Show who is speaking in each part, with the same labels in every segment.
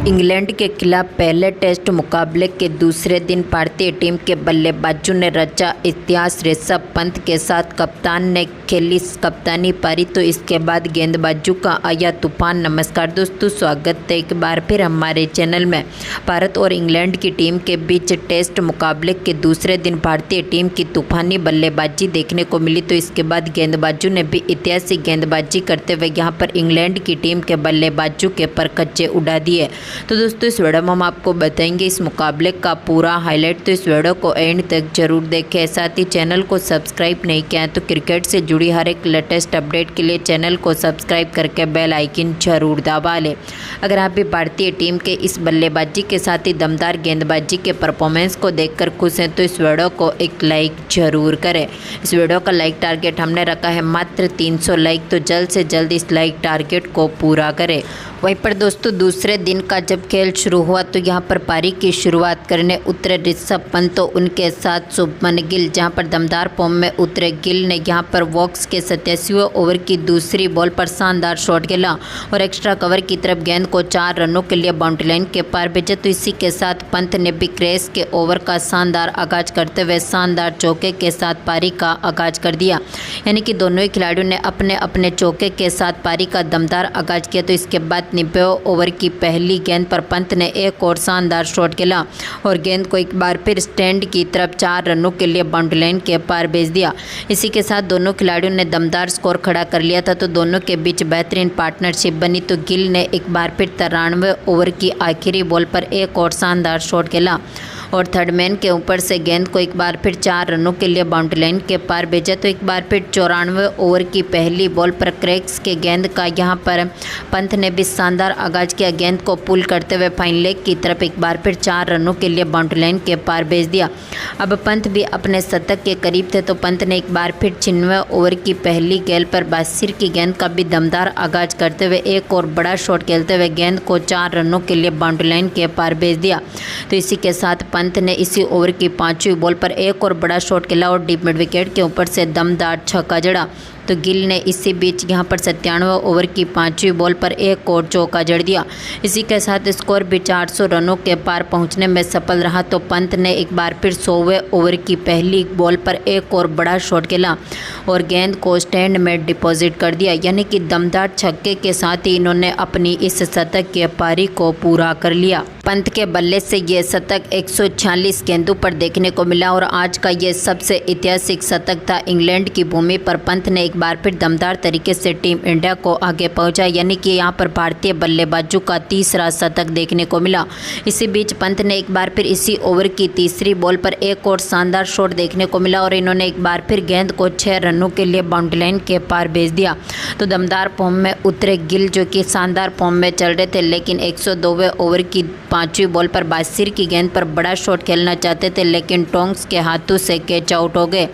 Speaker 1: England के खिलाफ पहले टेस्ट मुकाबले के दूसरे दिन भारतीय टीम के बल्लेबाजों ने रचा इतिहास। ऋषभ पंत के साथ कप्तान ने खेली कप्तानी पारी, तो इसके बाद गेंदबाजों का आया तूफान। नमस्कार दोस्तों, स्वागत है एक बार फिर हमारे चैनल में। भारत और इंग्लैंड की टीम के बीच टेस्ट मुकाबले के दूसरे दिन भारतीय टीम की तूफानी बल्लेबाजी देखने को मिली, तो इसके बाद गेंदबाजों ने भी ऐतिहासिक गेंदबाजी करते हुए यहाँ पर इंग्लैंड की टीम के बल्लेबाजों के परखच्चे उड़ा दिए। तो दोस्तों इस वीडियो में हम आपको बताएंगे इस मुकाबले का पूरा हाईलाइट, तो इस वीडियो को एंड तक जरूर देखें। साथ ही चैनल को सब्सक्राइब नहीं किया है तो क्रिकेट से जुड़ी हर एक लेटेस्ट अपडेट के लिए चैनल को सब्सक्राइब करके बेल आइकन जरूर दबा लें। अगर आप भी भारतीय टीम के इस बल्लेबाजी के साथ ही दमदार गेंदबाजी के परफॉर्मेंस को देखकर खुश हैं तो इस वीडियो को एक लाइक जरूर करें। इस वीडियो का लाइक टारगेट हमने रखा है मात्र 300 लाइक, तो जल्द से जल्द इस लाइक टारगेट को पूरा करें। वहीं पर दोस्तों दूसरे दिन का जब खेल शुरू हुआ तो यहाँ पर पारी की शुरुआत करने उतरे ऋषभ पंत, तो उनके साथ शुभमन गिल जहाँ पर दमदार फॉर्म में उतरे। गिल ने यहाँ पर वॉक्स के 87वें ओवर की दूसरी बॉल पर शानदार शॉट खेला और एक्स्ट्रा कवर की तरफ गेंद को 4 रनों के लिए बाउंड्री लाइन के पार भेजा। तो इसी के साथ पंत ने भी क्रेस के ओवर का शानदार आगाज करते हुए शानदार चौके के साथ पारी का आगाज कर दिया। यानी कि दोनों ही खिलाड़ियों ने अपने अपने चौके के साथ पारी का दमदार आगाज किया। तो इसके बाद 90वें ओवर की पहली गेंद पर पंत ने एक और शानदार शॉट खेला और गेंद को एक बार फिर स्टैंड की तरफ 4 रनों के लिए बाउंड्री लाइन के पार भेज दिया। इसी के साथ दोनों खिलाड़ियों ने दमदार स्कोर खड़ा कर लिया था, तो दोनों के बीच बेहतरीन पार्टनरशिप बनी। तो गिल ने एक बार फिर 93वें ओवर की आखिरी बॉल पर एक और शानदार शॉट खेला और थर्ड मैन के ऊपर से गेंद को एक बार फिर 4 रनों के लिए बाउंड्री लाइन के पार भेजा। तो एक बार फिर 94वें ओवर की पहली बॉल पर क्रैक्स के गेंद का यहाँ पर पंत ने भी शानदार आगाज किया। गेंद को पुल करते हुए फाइन लेग की तरफ एक बार फिर 4 रनों के लिए बाउंड्री लाइन के पार भेज दिया। अब पंत भी अपने शतक के करीब थे, तो पंत ने एक बार फिर 96वें ओवर की पहली गेंद पर बासिर की गेंद का भी दमदार आगाज करते हुए एक और बड़ा शॉट खेलते हुए गेंद को 4 रनों के लिए बाउंड्री लाइन के पार भेज दिया। तो इसी के साथ पंत ने इसी ओवर की 5वीं बॉल पर एक और बड़ा शॉट खेला और डीप मिड विकेट के ऊपर से दमदार छक्का जड़ा। तो गिल ने इसी बीच यहाँ पर 97वें ओवर की 5वीं बॉल पर एक और चौका जड़ दिया। इसी के साथ स्कोर भी 400 रनों के पार पहुँचने में सफल रहा। तो पंत ने एक बार फिर 100वें ओवर की पहली बॉल पर एक और बड़ा शॉट खेला और गेंद को स्टैंड में डिपॉजिट कर दिया। यानी कि दमदार छक्के के साथ ही इन्होंने अपनी इस शतक की पारी को पूरा कर लिया। पंत के बल्ले से ये शतक 146 गेंदों पर देखने को मिला और आज का ये सबसे ऐतिहासिक शतक था। इंग्लैंड की भूमि पर पंत ने एक बार फिर दमदार तरीके से टीम इंडिया को आगे पहुंचा। यानी कि यहाँ पर भारतीय बल्लेबाजों का तीसरा शतक देखने को मिला। इसी बीच पंत ने एक बार फिर इसी ओवर की तीसरी बॉल पर एक और शानदार शॉट देखने को मिला और इन्होंने एक बार फिर गेंद को 6 रनों के लिए बाउंड्री लाइन के पार भेज दिया। तो दमदार फॉर्म में उतरे गिल जो कि शानदार फॉर्म में चल रहे थे, लेकिन 102वें ओवर की 5वीं बॉल पर बासिर की गेंद पर बड़ा शॉट खेलना चाहते थे, लेकिन टोंग्स के हाथों से कैच आउट हो गए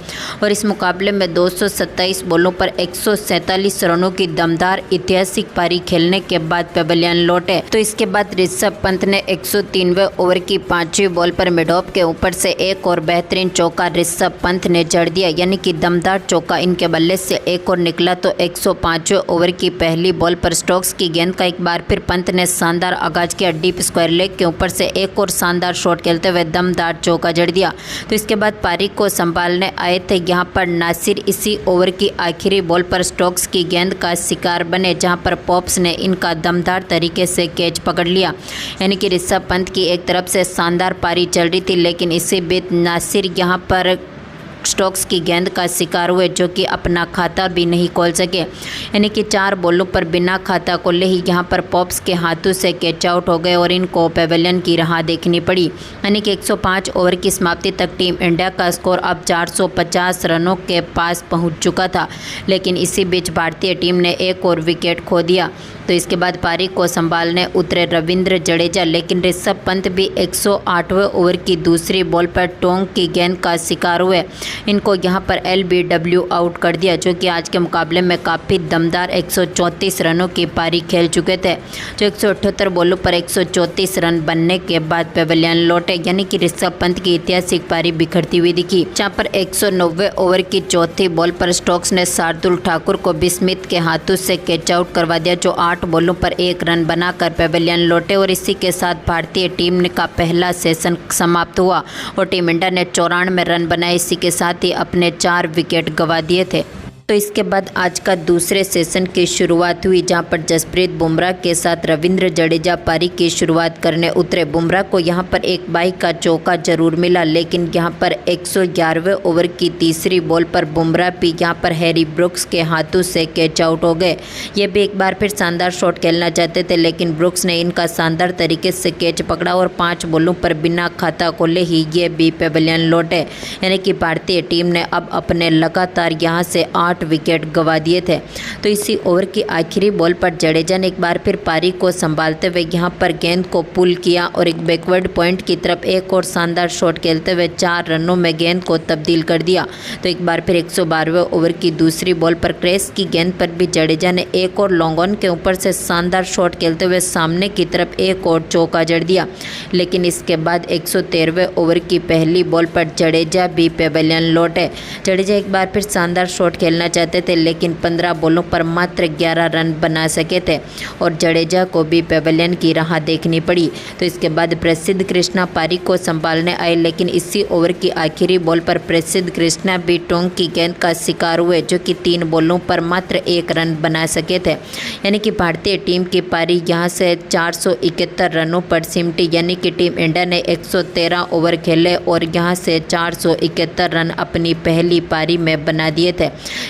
Speaker 1: और इस मुकाबले में 227 बॉलों पर 147 रनों की दमदार ऐतिहासिक पारी खेलने के बाद पेवेलियन लौटे। तो इसके बाद ऋषभ पंत ने 103वें ओवर की 5वीं बॉल पर मिडॉप के ऊपर से एक और बेहतरीन चौका ऋषभ पंत ने जड़ दिया। यानी कि दमदार चौका इनके बल्ले से एक और निकला। तो 105वें ओवर की पहली बॉल पर स्टोक्स की गेंद का एक बार फिर पंत ने शानदार आगाज किया। डीप स्क्वायर लेग के ऊपर से एक और शानदार शॉट खेलते हुए दमदार चौका जड़ दिया। तो इसके बाद पारी को संभालने आए थे यहाँ पर नासिर। इसी ओवर की आखिरी बॉल पर स्टोक्स की गेंद का शिकार बने, जहां पर पॉप्स ने इनका दमदार तरीके से कैच पकड़ लिया। यानी कि ऋषभ पंत की एक तरफ से शानदार पारी चल रही थी, लेकिन इसी बीच नासिर यहां पर स्टोक्स की गेंद का शिकार हुए, जो कि अपना खाता भी नहीं खोल सके। यानी कि 4 बॉलों पर बिना खाता खोले ही यहाँ पर पॉप्स के हाथों से कैच आउट हो गए और इनको पेवेलियन की राह देखनी पड़ी। यानी कि 105 ओवर की समाप्ति तक टीम इंडिया का स्कोर अब 450 रनों के पास पहुँच चुका था, लेकिन इसी बीच भारतीय टीम ने एक और विकेट खो दिया। तो इसके बाद पारी को संभालने उतरे रविंद्र जडेजा, लेकिन ऋषभ पंत भी 108वें ओवर की दूसरी बॉल पर टोंग की गेंद का शिकार हुए। इनको यहां पर LBW आउट कर दिया, जो कि आज के मुकाबले में काफ़ी दमदार 134 रनों की पारी खेल चुके थे, जो 178 बॉलों पर 134 रन बनने के बाद पेवेलियन लौटे। यानी कि ऋषभ पंत की ऐतिहासिक पारी बिखरती हुई दिखी, जहां पर 109वें ओवर की चौथी बॉल पर स्टोक्स ने शार्दुल ठाकुर को भी स्मिथ के हाथों से कैच आउट करवा दिया, जो 8 8 बॉलों पर 1 रन बनाकर पवेलियन लौटे और इसी के साथ भारतीय टीम का पहला सेशन समाप्त हुआ और टीम इंडिया ने 94 रन बनाए। इसी के साथ ही अपने 4 विकेट गंवा दिए थे। तो इसके बाद आज का दूसरे सेशन की शुरुआत हुई, जहां पर जसप्रीत बुमराह के साथ रविंद्र जडेजा पारी की शुरुआत करने उतरे। बुमराह को यहां पर एक बाई का चौका जरूर मिला, लेकिन यहां पर 111वें ओवर की तीसरी बॉल पर बुमराह भी यहां पर हैरी ब्रुक्स के हाथों से कैच आउट हो गए। ये भी एक बार फिर शानदार शॉट खेलना चाहते थे, लेकिन ब्रुक्स ने इनका शानदार तरीके से कैच पकड़ा और 5 बॉलों पर बिना खाता खोले ही ये भी पवेलियन लौटे। यानी कि भारतीय टीम ने अब अपने लगातार यहाँ से 8 विकेट गंवा दिए थे। तो इसी ओवर की आखिरी बॉल पर जडेजा ने एक बार फिर पारी को संभालते हुए यहां पर गेंद को पुल किया और एक बैकवर्ड पॉइंट की तरफ एक और शानदार शॉट खेलते हुए 4 रनों में गेंद को तब्दील कर दिया। तो एक बार फिर 112वें ओवर की दूसरी बॉल पर क्रेस की गेंद पर भी जडेजा ने एक और लॉन्ग ऑन के ऊपर से शानदार शॉट खेलते हुए सामने की तरफ एक और चौका जड़ दिया। लेकिन इसके बाद 113वें ओवर की पहली बॉल पर जडेजा भी पवेलियन लौटे। जडेजा एक बार फिर शानदार शॉट खेलना चाहते थे, लेकिन 15 बॉलों पर मात्र 11 रन बना सके थे और जडेजा को भी पवेलियन की राह देखनी पड़ी। तो इसके बाद प्रसिद्ध कृष्णा पारी को संभालने आए, लेकिन इसी ओवर की आखिरी बॉल पर प्रसिद्ध कृष्णा भी टोंग की गेंद का शिकार हुए, जो कि 3 बॉलों पर मात्र 1 रन बना सके थे। यानी कि भारतीय टीम की पारी यहां से 471 रनों पर सिमटी। यानी कि टीम इंडिया ने 113 ओवर खेले और यहां से 471 रन अपनी पहली पारी में बना दिए थे।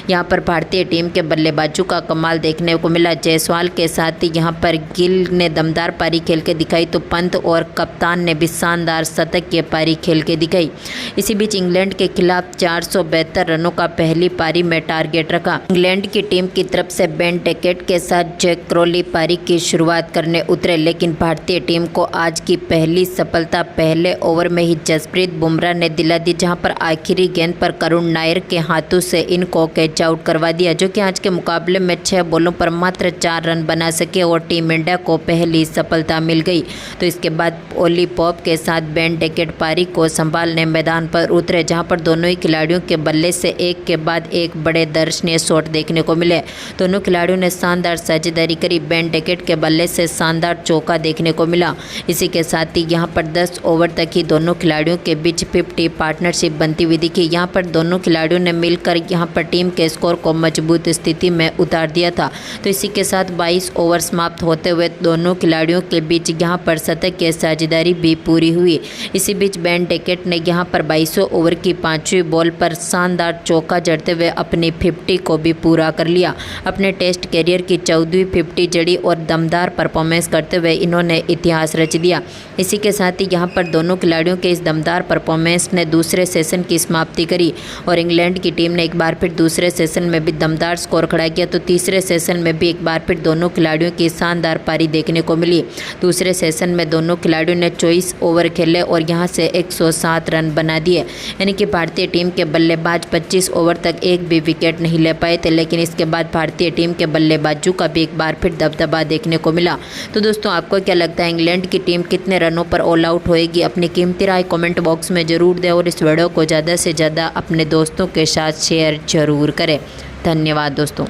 Speaker 1: यहाँ पर भारतीय टीम के बल्लेबाजों का कमाल देखने को मिला। जायसवाल के साथ ही यहाँ पर गिल ने दमदार पारी खेल के दिखाई, तो पंत और कप्तान ने भी शानदार शतक की पारी खेल के दिखाई। इसी बीच इंग्लैंड के खिलाफ 472 रनों का पहली पारी में टारगेट रखा। इंग्लैंड की टीम की तरफ से बेन टेकेट के साथ जैक क्रॉली पारी की शुरुआत करने उतरे, लेकिन भारतीय टीम को आज की पहली सफलता पहले ओवर में ही जसप्रीत बुमराह ने दिला दी, जहाँ पर आखिरी गेंद पर करुण नायर के हाथों से इनको कैच आउट करवा दिया, जो कि आज के मुकाबले में 6 बॉलों पर मात्र 4 रन बना सके और टीम इंडिया को पहली सफलता मिल गई। तो इसके बाद ओली पॉप के साथ बेन टेकेट पारी को संभालने मैदान पर उतरे, जहां पर दोनों ही खिलाड़ियों के बल्ले से एक के बाद एक बड़े दर्शनीय शॉट देखने को मिले। दोनों खिलाड़ियों ने शानदार साझेदारी करी। बेन टेकेट के बल्ले से शानदार चौका देखने को मिला। इसी के साथ ही यहाँ पर 10 ओवर तक ही दोनों खिलाड़ियों के बीच 50 पार्टनरशिप बनती हुई दिखी। यहाँ पर दोनों खिलाड़ियों ने मिलकर यहाँ पर टीम के स्कोर को मजबूत स्थिति में उतार दिया था। तो इसी के साथ 22 ओवर समाप्त होते हुए दोनों खिलाड़ियों के बीच यहां पर शतक की साझेदारी भी पूरी हुई। इसी बीच बेन टेकेट ने यहां पर 22 ओवर की 5वीं बॉल पर शानदार चौका जड़ते हुए अपनी 50 को भी पूरा कर लिया। अपने टेस्ट कैरियर की 14वीं 50 जड़ी और दमदार परफॉर्मेंस करते हुए इन्होंने इतिहास रच दिया। इसी के साथ ही यहाँ पर दोनों खिलाड़ियों के इस दमदार परफॉर्मेंस ने दूसरे सेशन की समाप्ति करी और इंग्लैंड की टीम ने एक बार फिर दूसरे सेशन में भी दमदार स्कोर खड़ा किया। तो तीसरे सेशन में भी एक बार फिर दोनों खिलाड़ियों की शानदार पारी देखने को मिली। दूसरे सेशन में दोनों खिलाड़ियों ने 24 ओवर खेले और यहां से 107 रन बना दिए। यानी कि भारतीय टीम के बल्लेबाज 25 ओवर तक एक भी विकेट नहीं ले पाए थे, लेकिन इसके बाद भारतीय टीम के बल्लेबाजों का भी एक बार फिर दबदबा देखने को मिला। तो दोस्तों, आपको क्या लगता है इंग्लैंड की टीम कितने रनों पर ऑल आउट होएगी? अपनी कीमती राय कमेंट बॉक्स में ज़रूर दें और इस वीडियो को ज़्यादा से ज़्यादा अपने दोस्तों के साथ शेयर ज़रूर करें। धन्यवाद दोस्तों।